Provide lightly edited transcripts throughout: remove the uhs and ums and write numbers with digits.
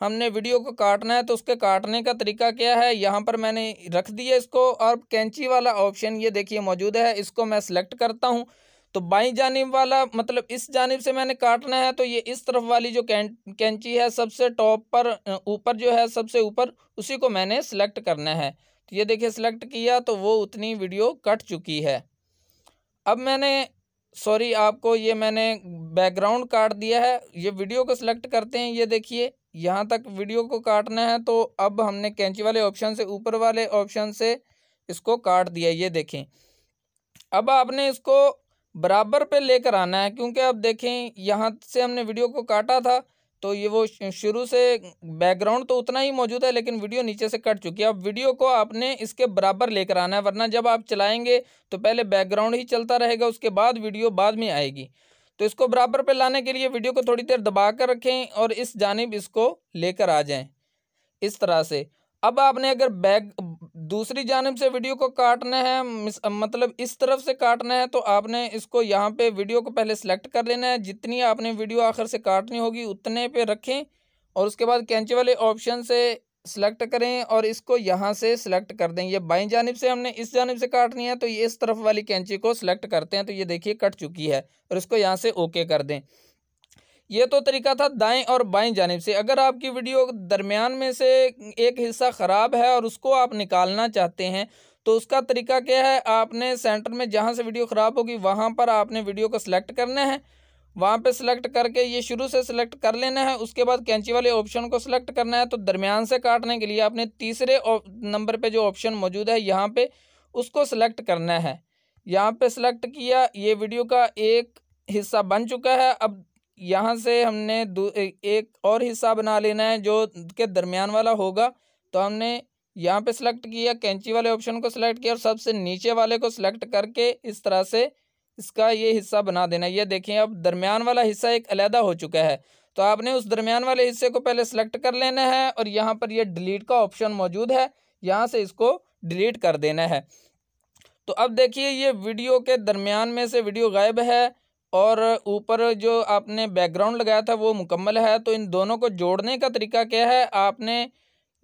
हमने वीडियो को काटना है तो उसके काटने का तरीका क्या है, यहाँ पर मैंने रख दिया इसको। और कैंची वाला ऑप्शन ये देखिए मौजूद है, इसको मैं सिलेक्ट करता हूँ तो बाईं जानिब वाला मतलब इस जानिब से मैंने काटना है तो ये इस तरफ वाली जो कैंची है सबसे टॉप पर ऊपर जो है सबसे ऊपर, उसी को मैंने सिलेक्ट करना है। तो ये देखिए सिलेक्ट किया तो वो उतनी वीडियो कट चुकी है। अब मैंने आपको ये मैंने बैकग्राउंड काट दिया है। ये वीडियो को सिलेक्ट करते हैं, ये देखिए यहाँ तक वीडियो को काटना है तो अब हमने कैंची वाले ऑप्शन से ऊपर वाले ऑप्शन से इसको काट दिया। ये देखें अब आपने इसको बराबर पे लेकर आना है, क्योंकि अब देखें यहाँ से हमने वीडियो को काटा था तो ये वो शुरू से बैकग्राउंड तो उतना ही मौजूद है लेकिन वीडियो नीचे से कट चुकी है। अब वीडियो को आपने इसके बराबर लेकर आना है, वरना जब आप चलाएंगे तो पहले बैकग्राउंड ही चलता रहेगा, उसके बाद वीडियो बाद में आएगी। तो इसको बराबर पे लाने के लिए वीडियो को थोड़ी देर दबा कर रखें और इस जानिब इसको लेकर आ जाएं इस तरह से। अब आपने अगर दूसरी जानिब से वीडियो को काटना है, मतलब इस तरफ से काटना है, तो आपने इसको यहाँ पे वीडियो को पहले सेलेक्ट कर लेना है। जितनी आपने वीडियो आखिर से काटनी होगी उतने पे रखें और उसके बाद कैंची वाले ऑप्शन से सिलेक्ट करें और इसको यहाँ से सिलेक्ट कर दें। ये बाईं जानिब से हमने इस जानिब से काटनी है तो ये इस तरफ वाली कैंची को सिलेक्ट करते हैं तो ये देखिए कट चुकी है और इसको यहाँ से ओके कर दें। ये तो तरीका था दाएं और बाएं जानिब से। अगर आपकी वीडियो दरमियान में से एक हिस्सा ख़राब है और उसको आप निकालना चाहते हैं तो उसका तरीका क्या है, आपने सेंटर में जहां से वीडियो ख़राब होगी वहां पर आपने वीडियो को सिलेक्ट करना है। वहां पे सिलेक्ट करके ये शुरू से सिलेक्ट कर लेना है, उसके बाद कैंची वाले ऑप्शन को सिलेक्ट करना है। तो दरमियान से काटने के लिए आपने तीसरे नंबर पर जो ऑप्शन मौजूद है यहाँ पर उसको सिलेक्ट करना है। यहाँ पर सिलेक्ट किया, ये वीडियो का एक हिस्सा बन चुका है। अब यहाँ से हमने एक और हिस्सा बना लेना है जो के दरमियान वाला होगा। तो हमने यहाँ पे सिलेक्ट किया, कैंची वाले ऑप्शन को सिलेक्ट किया और सबसे नीचे वाले को सिलेक्ट करके इस तरह से इसका ये हिस्सा बना देना। ये देखें अब दरमियान वाला हिस्सा एक अलहदा हो चुका है। तो आपने उस दरमियान वाले हिस्से को पहले सिलेक्ट कर लेना है और यहाँ पर ये डिलीट का ऑप्शन मौजूद है, यहाँ से इसको डिलीट कर देना है। तो अब देखिए ये वीडियो के दरमियान में से वीडियो गायब है और ऊपर जो आपने बैकग्राउंड लगाया था वो मुकम्मल है। तो इन दोनों को जोड़ने का तरीका क्या है, आपने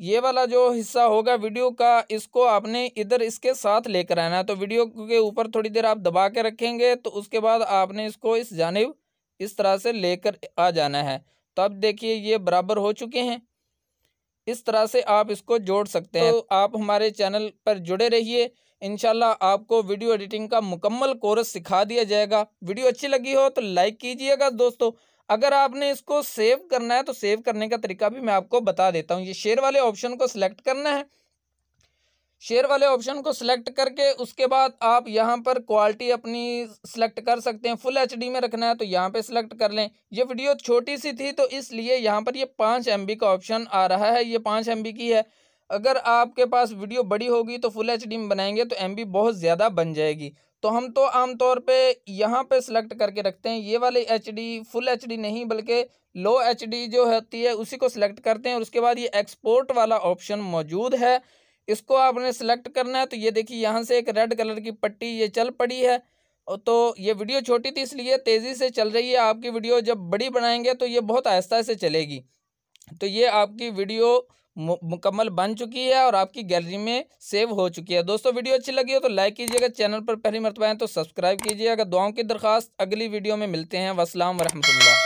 ये वाला जो हिस्सा होगा वीडियो का इसको आपने इधर इसके साथ लेकर आना है। तो वीडियो के ऊपर थोड़ी देर आप दबा के रखेंगे तो उसके बाद आपने इसको इस जानिब इस तरह से लेकर आ जाना है। तो अब देखिए ये बराबर हो चुके हैं, इस तरह से आप इसको जोड़ सकते हैं। तो आप हमारे चैनल पर जुड़े रहिए, इंशाल्लाह आपको वीडियो एडिटिंग का मुकम्मल कोर्स सिखा दिया जाएगा। वीडियो अच्छी लगी हो तो लाइक कीजिएगा दोस्तों। अगर आपने इसको सेव करना है तो सेव करने का तरीका भी मैं आपको बता देता हूँ। ये शेयर वाले ऑप्शन को सिलेक्ट करना है, शेयर वाले ऑप्शन को सिलेक्ट करके उसके बाद आप यहाँ पर क्वालिटी अपनी सिलेक्ट कर सकते हैं। फुल एचडी में रखना है तो यहाँ पे सिलेक्ट कर लें। ये वीडियो छोटी सी थी तो इसलिए यहाँ पर ये 5 MB का ऑप्शन आ रहा है, ये 5 MB की है। अगर आपके पास वीडियो बड़ी होगी तो फुल एचडी में बनाएंगे तो MB बहुत ज़्यादा बन जाएगी। तो हम तो आमतौर पे यहाँ पे सिलेक्ट करके रखते हैं ये वाले HD, फुल एचडी नहीं बल्कि लो एचडी जो होती है उसी को सिलेक्ट करते हैं। और उसके बाद ये एक्सपोर्ट वाला ऑप्शन मौजूद है, इसको आपने सिलेक्ट करना है। तो ये देखिए यहाँ से एक रेड कलर की पट्टी ये चल पड़ी है। तो ये वीडियो छोटी थी इसलिए तेज़ी से चल रही है। आपकी वीडियो जब बड़ी बनाएंगे तो ये बहुत आहिस्ता से चलेगी। तो ये आपकी वीडियो मुकम्मल बन चुकी है और आपकी गैलरी में सेव हो चुकी है। दोस्तों वीडियो अच्छी लगी हो तो लाइक कीजिएगा, चैनल पर पहली मरतबा आए तो सब्सक्राइब कीजिएगा। दुआओं की दरख्वास्त, अगली वीडियो में मिलते हैं। अस्सलाम वरहमतुल्लाह।